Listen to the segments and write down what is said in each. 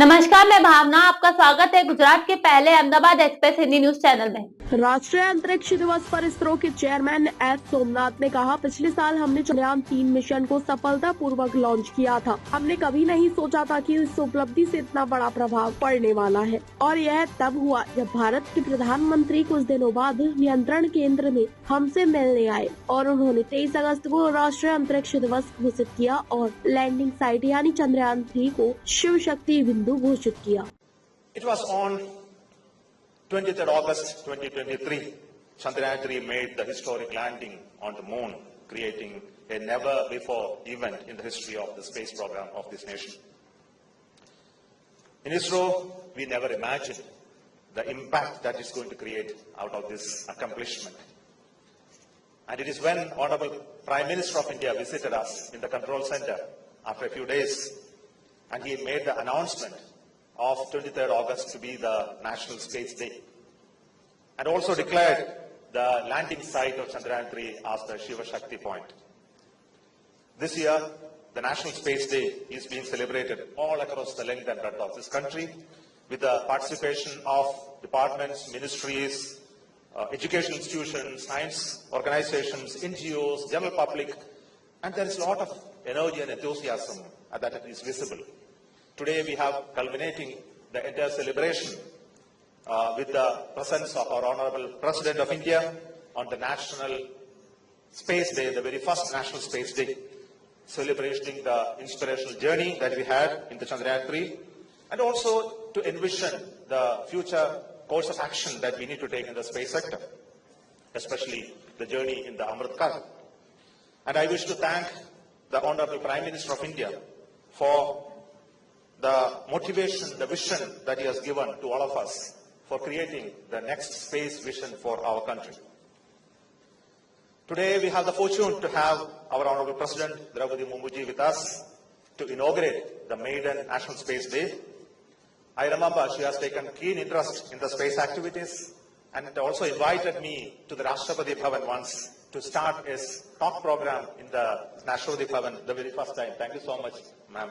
नमस्कार, मैं भावना। आपका स्वागत है गुजरात के पहले Ahmedabad express Hindi news channel में। राष्ट्रीय अंतरिक्ष दिवस पर इसरो के चेयरमैन एस सोमनाथ ने कहा, पिछले साल हमने चंद्रयान-3 मिशन को सफलतापूर्वक लॉन्च किया था। हमने कभी नहीं सोचा था कि इस उपलब्धि से इतना बड़ा प्रभाव पड़ने वाला है और यह तब हुआ जब भारत के प्रधानमंत्री कुछ दिनों बाद नियंत्रण केंद्र में हमसे मिलने आए और उन्होंने 23 अगस्त को राष्ट्रीय अंतरिक्ष दिवस घोषित किया और लैंडिंग साइट यानी चंद्रयान-3 को शिव शक्ति बिंदु घोषित किया। It was on 23rd August 2023, Chandrayaan-3 made the historic landing on the moon, creating a never-before event in the history of the space program of this nation. In ISRO, we never imagined the impact that it's going to create out of this accomplishment. And it is when Honorable Prime Minister of India visited us in the control center after a few days, and he made the announcement of 23rd August to be the National Space Day, and also declared the landing site of Chandrayaan-3 as the Shiva Shakti point. This year, the National Space Day is being celebrated all across the length and breadth of this country with the participation of departments, ministries, educational institutions, science organizations, NGOs, general public, and there is a lot of energy and enthusiasm that is visible. Today we have culminating the entire celebration with the presence of our Honorable President of India on the National Space Day, the very first National Space Day, celebrating the inspirational journey that we had in the Chandrayaan-3, and also to envision the future course of action that we need to take in the space sector, especially the journey in the Amrit Kaal. And I wish to thank the Honorable Prime Minister of India for the motivation, the vision that he has given to all of us for creating the next space vision for our country. Today we have the fortune to have our Honorable President Draupadi Murmu with us to inaugurate the maiden National Space Day. I remember she has taken keen interest in the space activities and also invited me to the Rashtrapati Bhavan once to start his talk program in the Rashtrapati Bhavan the very first time. Thank you so much, ma'am.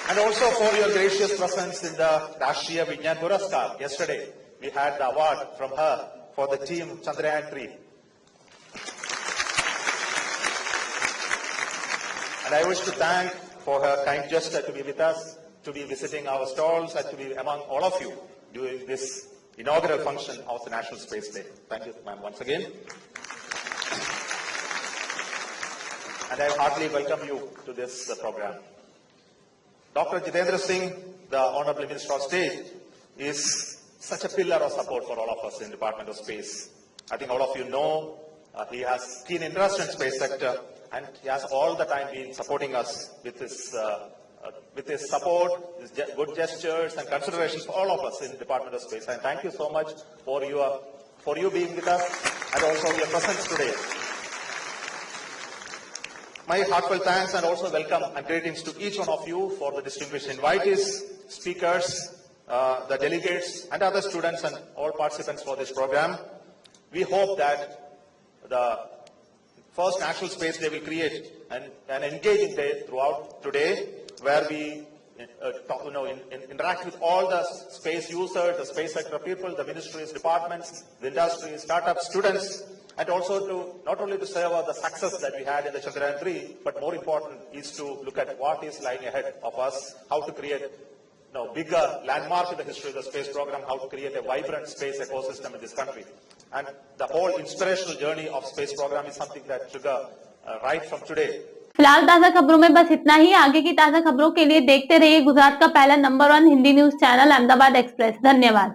And also for your gracious presence in the Rashtriya Vigyan Puraskar. Yesterday, we had the award from her for the team Chandrayaan-3. And I wish to thank for her kind gesture to be with us, to be visiting our stalls, and to be among all of you during this inaugural function of the National Space Day. Thank you, ma'am, once again. And I heartily welcome you to this program. Dr. Jitendra Singh, the Honorable Minister of State, is such a pillar of support for all of us in the Department of Space. I think all of you know he has keen interest in space sector, and he has all the time been supporting us with his support, his good gestures and considerations for all of us in the Department of Space. And thank you so much for you being with us and also your presence today. My heartfelt thanks and also welcome and greetings to each one of you for the distinguished invitees, speakers, the delegates and other students and all participants for this program. We hope that the first National Space Day will create an engaging day throughout today where we interact with all the space users, the space sector people, the ministries, departments, the industry, startups, students, and also to not only to savor the success that we had in the Chandrayaan-3, but more important is to look at what is lying ahead of us, how to create bigger landmark in the history of the space program, how to create a vibrant space ecosystem in this country. And the whole inspirational journey of space program is something that trigger right from today. फिलहाल ताजा खबरों में बस इतना ही। आगे की ताजा खबरों के लिए देखते रहिए गुजरात का पहला number 1 Hindi news channel Ahmedabad express. धन्यवाद।